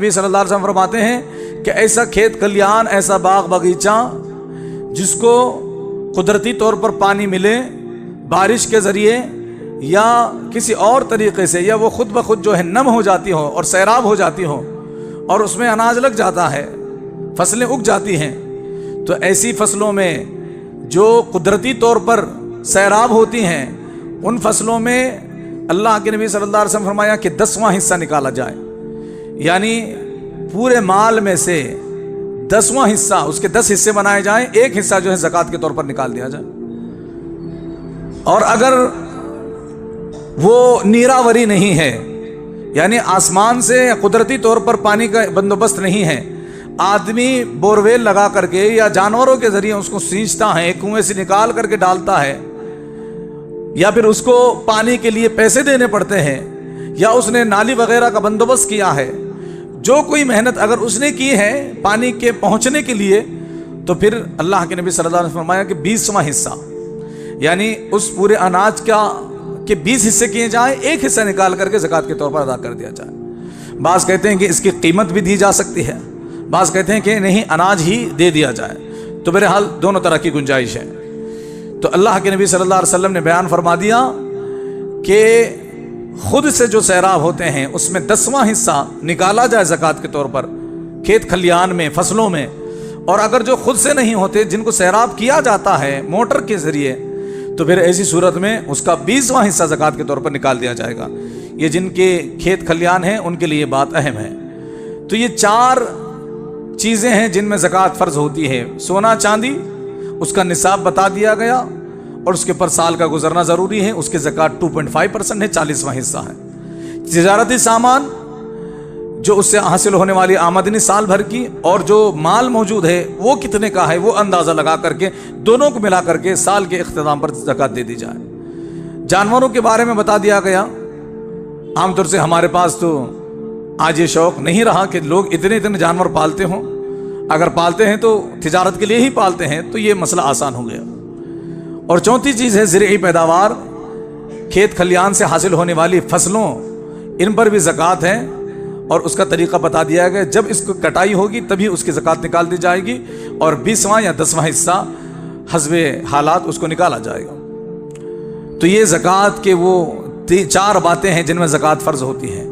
नबी सल्लल्लाहु अलैहि वसल्लम फरमाते हैं कि ऐसा खेत खलियान, ऐसा बाग बगीचा जिसको कुदरती तौर पर पानी मिले बारिश के ज़रिए या किसी और तरीक़े से, या वो खुद ब खुद जो है नम हो जाती हो और सैराब हो जाती हो और उसमें अनाज लग जाता है, फसलें उग जाती हैं, तो ऐसी फसलों में जो कुदरती तौर पर सैराब होती हैं उन फसलों में अल्लाह के नबी सल्लल्लाहु अलैहि वसल्लम फरमाया कि 10वां हिस्सा निकाला जाए, यानी पूरे माल में से 10वां हिस्सा, उसके 10 हिस्से बनाए जाएं, एक हिस्सा जो है ज़कात के तौर पर निकाल दिया जाए। और अगर वो नीरावरी नहीं है, यानी आसमान से या कुदरती तौर पर पानी का बंदोबस्त नहीं है, आदमी बोरवेल लगा करके या जानवरों के जरिए उसको सींचता है, कुएं से निकाल करके डालता है, या फिर उसको पानी के लिए पैसे देने पड़ते हैं, या उसने नाली वगैरह का बंदोबस्त किया है, जो कोई मेहनत अगर उसने की है पानी के पहुंचने के लिए, तो फिर अल्लाह के नबी सल्लल्लाहु अलैहि वसल्लम ने फरमाया कि 20वां हिस्सा, यानी उस पूरे अनाज के 20 हिस्से किए जाएं, एक हिस्सा निकाल करके ज़कात के तौर पर अदा कर दिया जाए। बाज़ कहते हैं कि इसकी कीमत भी दी जा सकती है, बाज़ कहते हैं कि नहीं, अनाज ही दे दिया जाए। तो बहरहाल दोनों तरह की गुंजाइश है। तो अल्लाह के नबी सल्लल्लाहु अलैहि वसल्लम ने बयान फरमा दिया कि खुद से जो सैराब होते हैं उसमें 10वां हिस्सा निकाला जाए ज़कात के तौर पर, खेत खलियान में, फसलों में। और अगर जो खुद से नहीं होते, जिनको सैराब किया जाता है मोटर के ज़रिए, तो फिर ऐसी सूरत में उसका 20वां हिस्सा ज़कात के तौर पर निकाल दिया जाएगा। ये जिनके खेत खलियान हैं उनके लिए बात अहम है। तो ये 4 चीज़ें हैं जिनमें ज़कात फ़र्ज होती है। सोना चांदी, उसका निसाब बता दिया गया और उसके ऊपर साल का गुजरना ज़रूरी है, उसके ज़कात 2.5% है, 40वां हिस्सा है। तिजारती सामान, जो उससे हासिल होने वाली आमदनी साल भर की, और जो माल मौजूद है वो कितने का है, वो अंदाज़ा लगा करके दोनों को मिला करके साल के इख्तिताम पर ज़कात दे दी जाए। जानवरों के बारे में बता दिया गया। आमतौर से हमारे पास तो आज ये शौक़ नहीं रहा कि लोग इतने इतने जानवर पालते हों, अगर पालते हैं तो तिजारत के लिए ही पालते हैं, तो ये मसला आसान हो गया। और चौथी चीज़ है ज़रिई पैदावार, खेत खलियान से हासिल होने वाली फसलों, इन पर भी ज़कात है और उसका तरीक़ा बता दिया गया। जब इसको कटाई होगी तभी उसकी ज़कात निकाल दी जाएगी और 20वां या 10वां हिस्सा हस्बे हालात उसको निकाला जाएगा। तो ये ज़कात के वो 4 बातें हैं जिनमें ज़कात फ़र्ज़ होती है।